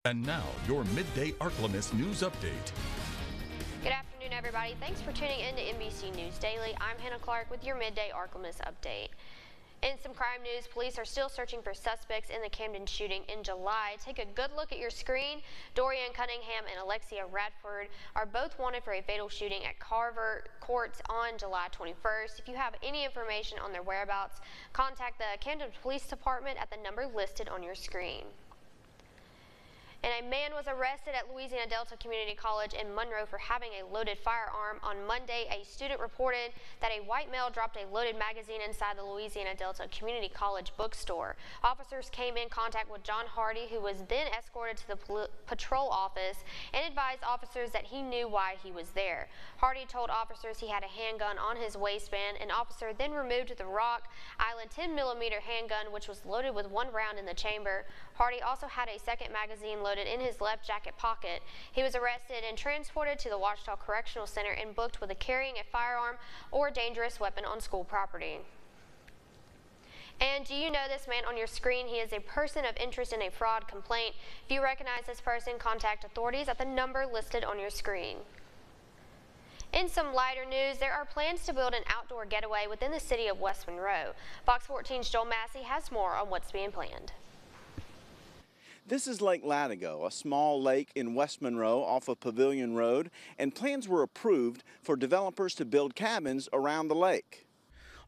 And now, your Midday Ark-La-Miss news update. Good afternoon, everybody. Thanks for tuning in to NBC News Daily. I'm Hannah Clark with your Midday Ark-La-Miss update. In some crime news, police are still searching for suspects in the Camden shooting in July. Take a good look at your screen. Dorian Cunningham and Alexia Radford are both wanted for a fatal shooting at Carver Courts on July 21st. If you have any information on their whereabouts, contact the Camden Police Department at the number listed on your screen. And a man was arrested at Louisiana Delta Community College in Monroe for having a loaded firearm. On Monday, a student reported that a white male dropped a loaded magazine inside the Louisiana Delta Community College bookstore. Officers came in contact with John Hardy, who was then escorted to the patrol office and advised officers that he knew why he was there. Hardy told officers he had a handgun on his waistband. An officer then removed the Rock Island 10mm handgun, which was loaded with one round in the chamber. Hardy also had a second magazine loaded in his left jacket pocket. He was arrested and transported to the Ouachita Correctional Center and booked with carrying a firearm or dangerous weapon on school property. And do you know this man on your screen? He is a person of interest in a fraud complaint. If you recognize this person, contact authorities at the number listed on your screen. In some lighter news, there are plans to build an outdoor getaway within the city of West Monroe. Fox 14's Joel Massey has more on what's being planned. This is Lake Latigo, a small lake in West Monroe off of Pavilion Road, and plans were approved for developers to build cabins around the lake.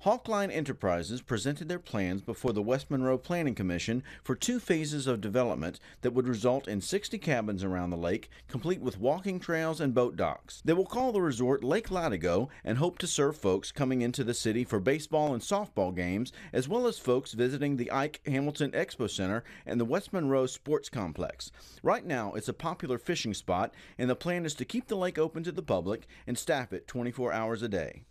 Hawkline Enterprises presented their plans before the West Monroe Planning Commission for 2 phases of development that would result in 60 cabins around the lake, complete with walking trails and boat docks. They will call the resort Lake Latigo and hope to serve folks coming into the city for baseball and softball games, as well as folks visiting the Ike Hamilton Expo Center and the West Monroe Sports Complex. Right now, it's a popular fishing spot, and the plan is to keep the lake open to the public and staff it 24 hours a day.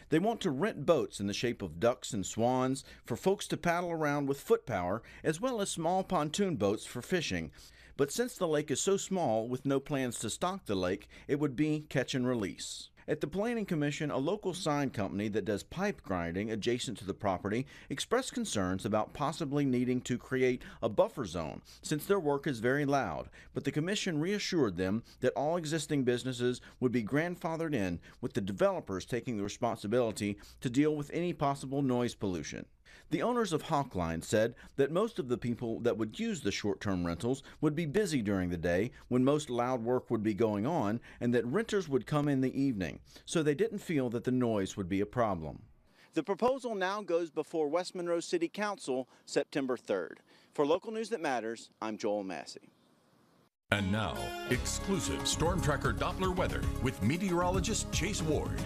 They want to rent boats in the shape of ducks and swans for folks to paddle around with foot power, as well as small pontoon boats for fishing. But since the lake is so small, with no plans to stock the lake, it would be catch and release. At the Planning Commission, a local sign company that does pipe grinding adjacent to the property expressed concerns about possibly needing to create a buffer zone since their work is very loud, but the commission reassured them that all existing businesses would be grandfathered in, with the developers taking the responsibility to deal with any possible noise pollution. The owners of Hawkline said that most of the people that would use the short-term rentals would be busy during the day when most loud work would be going on, and that renters would come in the evening, so they didn't feel that the noise would be a problem. The proposal now goes before West Monroe City Council September 3rd. For Local News That Matters, I'm Joel Massey. And now, exclusive Storm Tracker Doppler weather with meteorologist Chase Ward.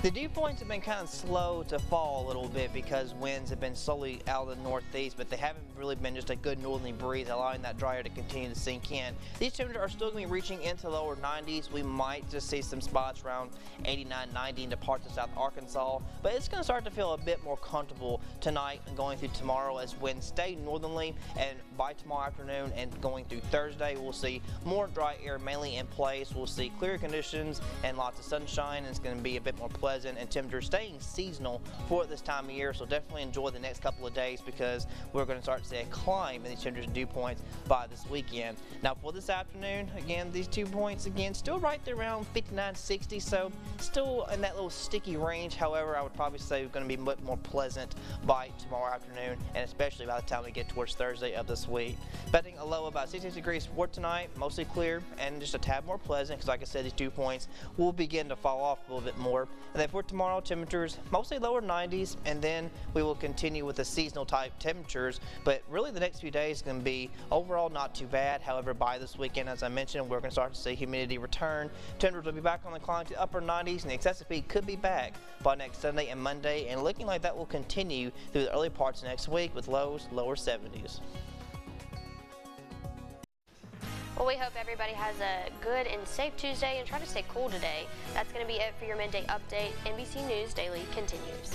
The dew points have been kind of slow to fall a little bit because winds have been slowly out of the northeast, but they haven't really been just a good northerly breeze, allowing that dry air to continue to sink in. These temperatures are still going to be reaching into the lower 90s. We might just see some spots around 89, 90 into parts of South Arkansas, but it's going to start to feel a bit more comfortable tonight and going through tomorrow as winds stay northerly, and by tomorrow afternoon and going through Thursday, we'll see more dry air mainly in place. We'll see clear conditions and lots of sunshine, and it's going to be a bit more pleasant, and temperatures staying seasonal for this time of year, so definitely enjoy the next couple of days because we're going to start to see a climb in these temperatures and dew points by this weekend. Now for this afternoon, again, these 2 points again still right there around 59, 60, so still in that little sticky range. However, I would probably say it's going to be much more pleasant by tomorrow afternoon, and especially by the time we get towards Thursday of this week. Expecting a low of about 66 degrees for tonight, mostly clear and just a tad more pleasant because, like I said, these 2 points will begin to fall off a little bit more. And then for tomorrow, temperatures mostly lower 90s, and then we will continue with the seasonal type temperatures, but really the next few days is going to be overall not too bad. However, by this weekend, as I mentioned, we're going to start to see humidity return. Temperatures will be back on the climb to the upper 90s, and the excessive heat could be back by next Sunday and Monday, and looking like that will continue through the early parts of next week with lows lower 70s. Well, we hope everybody has a good and safe Tuesday and try to stay cool today. That's going to be it for your Midday Update. NBC News Daily continues.